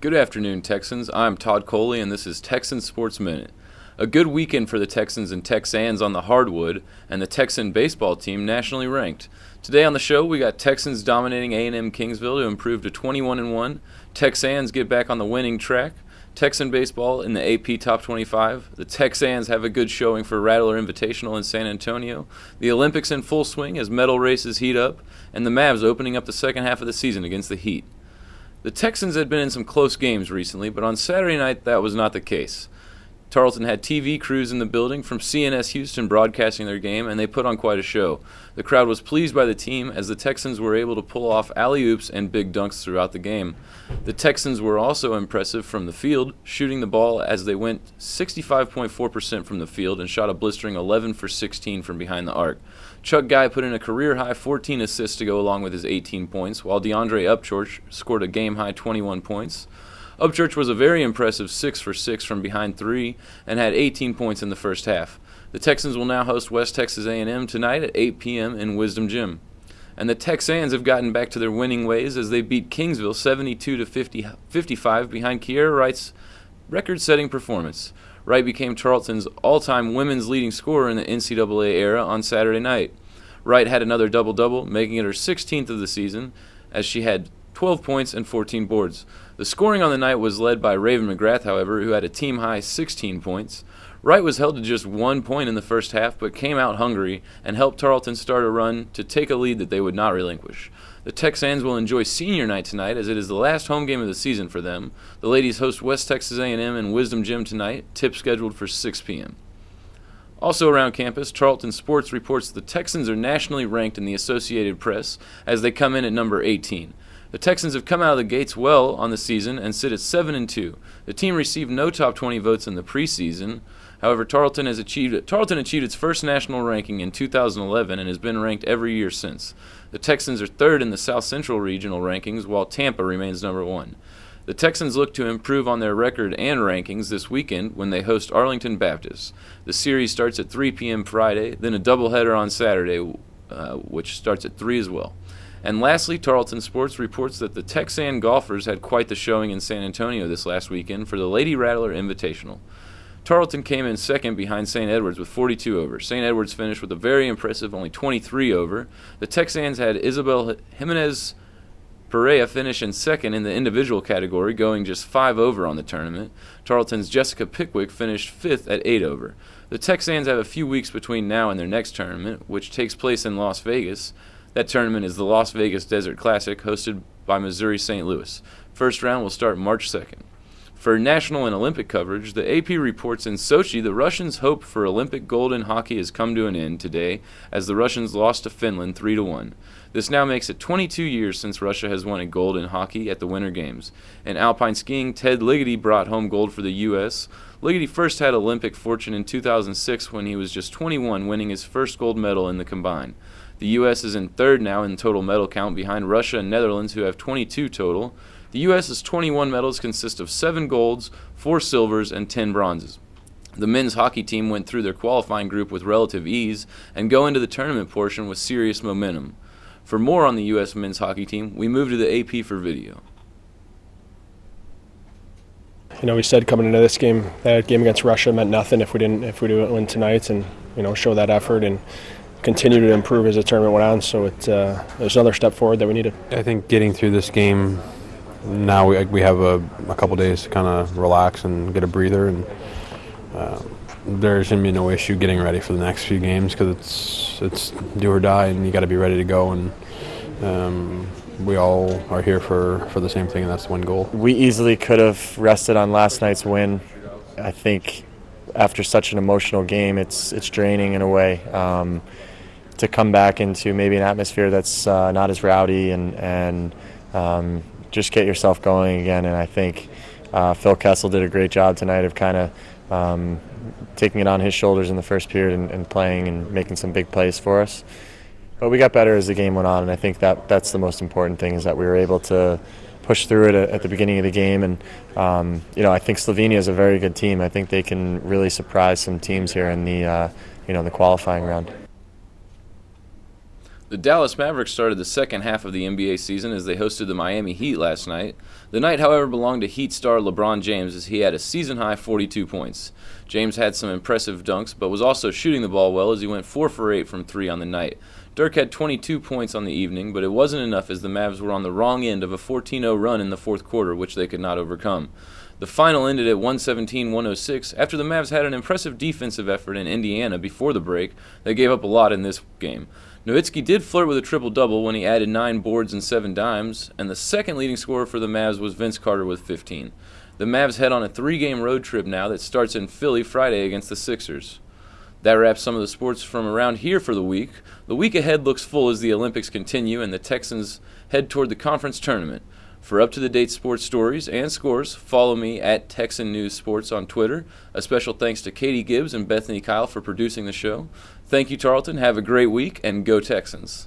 Good afternoon, Texans. I'm Todd Coley, and this is Texan Sports Minute. A good weekend for the Texans and Texans on the hardwood, and the Texan baseball team nationally ranked. Today on the show, we got Texans dominating A&M Kingsville to improve to 21-1. Texans get back on the winning track. Texan baseball in the AP Top 25. The Texans have a good showing for Rattler Invitational in San Antonio. The Olympics in full swing as medal races heat up, and the Mavs opening up the second half of the season against the Heat. The Texans had been in some close games recently, but on Saturday night that was not the case. Tarleton had TV crews in the building from CNS Houston broadcasting their game, and they put on quite a show. The crowd was pleased by the team as the Texans were able to pull off alley-oops and big dunks throughout the game. The Texans were also impressive from the field, shooting the ball as they went 65.4% from the field and shot a blistering 11 for 16 from behind the arc. Chuck Guy put in a career-high 14 assists to go along with his 18 points, while DeAndre Upchurch scored a game-high 21 points. Upchurch was a very impressive 6 for 6 from behind three and had 18 points in the first half. The Texans will now host West Texas A&M tonight at 8 p.m. in Wisdom Gym. And the Texans have gotten back to their winning ways as they beat Kingsville 72-55 behind Kiera Wright's record-setting performance. Wright became Tarleton's all-time women's leading scorer in the NCAA era on Saturday night. Wright had another double-double, making it her 16th of the season, as she had 12 points and 14 boards. The scoring on the night was led by Raven McGrath, however, who had a team-high 16 points. Wright was held to just 1 point in the first half, but came out hungry and helped Tarleton start a run to take a lead that they would not relinquish. The Texans will enjoy senior night tonight as it is the last home game of the season for them. The ladies host West Texas A&M in Wisdom Gym tonight, tip scheduled for 6 p.m. Also around campus, Tarleton Sports reports the Texans are nationally ranked in the Associated Press as they come in at number 18. The Texans have come out of the gates well on the season and sit at 7-2. The team received no top 20 votes in the preseason. However, Tarleton achieved its first national ranking in 2011 and has been ranked every year since. The Texans are third in the South Central regional rankings, while Tampa remains number 1. The Texans look to improve on their record and rankings this weekend when they host Arlington Baptist. The series starts at 3 p.m. Friday, then a doubleheader on Saturday, which starts at 3 as well. And lastly, Tarleton Sports reports that the Texan golfers had quite the showing in San Antonio this last weekend for the Lady Rattler Invitational. Tarleton came in second behind St. Edwards with 42 over. St. Edwards finished with a very impressive only 23 over. The Texans had Isabel Jimenez Perea finish in second in the individual category, going just 5 over on the tournament. Tarleton's Jessica Pickwick finished fifth at 8 over. The Texans have a few weeks between now and their next tournament, which takes place in Las Vegas. That tournament is the Las Vegas Desert Classic, hosted by Missouri St. Louis. First round will start March 2nd. For national and Olympic coverage, the AP reports in Sochi the Russians' hope for Olympic gold in hockey has come to an end today as the Russians lost to Finland 3-1. This now makes it 22 years since Russia has won a gold in hockey at the Winter Games. In alpine skiing, Ted Ligety brought home gold for the U.S. Ligety first had Olympic fortune in 2006 when he was just 21, winning his first gold medal in the combine. The U.S. is in third now in total medal count behind Russia and Netherlands, who have 22 total. The U.S.'s 21 medals consist of 7 golds, 4 silvers, and 10 bronzes. The men's hockey team went through their qualifying group with relative ease and go into the tournament portion with serious momentum. For more on the U.S. men's hockey team, we move to the AP for video. You know, we said coming into this game, that game against Russia meant nothing if we didn't win tonight, and show that effort and continue to improve as the tournament went on. So there's another step forward that we needed. I think getting through this game, now we have a couple days to kind of relax and get a breather, and there's going to be no issue getting ready for the next few games because it's do or die, and you got to be ready to go. And we all are here for the same thing, and that's the one goal. We easily could have rested on last night's win. I think after such an emotional game, it's draining in a way. To come back into maybe an atmosphere that's not as rowdy and just get yourself going again. And I think Phil Kessel did a great job tonight of kind of taking it on his shoulders in the first period and playing and making some big plays for us. But we got better as the game went on, and I think that's the most important thing, is that we were able to push through it at the beginning of the game. And I think Slovenia is a very good team. I think they can really surprise some teams here in the qualifying round. The Dallas Mavericks started the second half of the NBA season as they hosted the Miami Heat last night. The night, however, belonged to Heat star LeBron James as he had a season-high 42 points. James had some impressive dunks, but was also shooting the ball well as he went 4 for 8 from 3 on the night. Dirk had 22 points on the evening, but it wasn't enough as the Mavs were on the wrong end of a 14-0 run in the fourth quarter, which they could not overcome. The final ended at 117-106 after the Mavs had an impressive defensive effort in Indiana before the break. They gave up a lot in this game. Nowitzki did flirt with a triple-double when he added 9 boards and 7 dimes, and the second leading scorer for the Mavs was Vince Carter with 15. The Mavs head on a 3-game road trip now that starts in Philly Friday against the Sixers. That wraps some of the sports from around here for the week. The week ahead looks full as the Olympics continue and the Texans head toward the conference tournament. For up-to-the-date sports stories and scores, follow me at Texan News Sports on Twitter. A special thanks to Katie Gibbs and Bethany Kyle for producing the show. Thank you, Tarleton. Have a great week, and go Texans.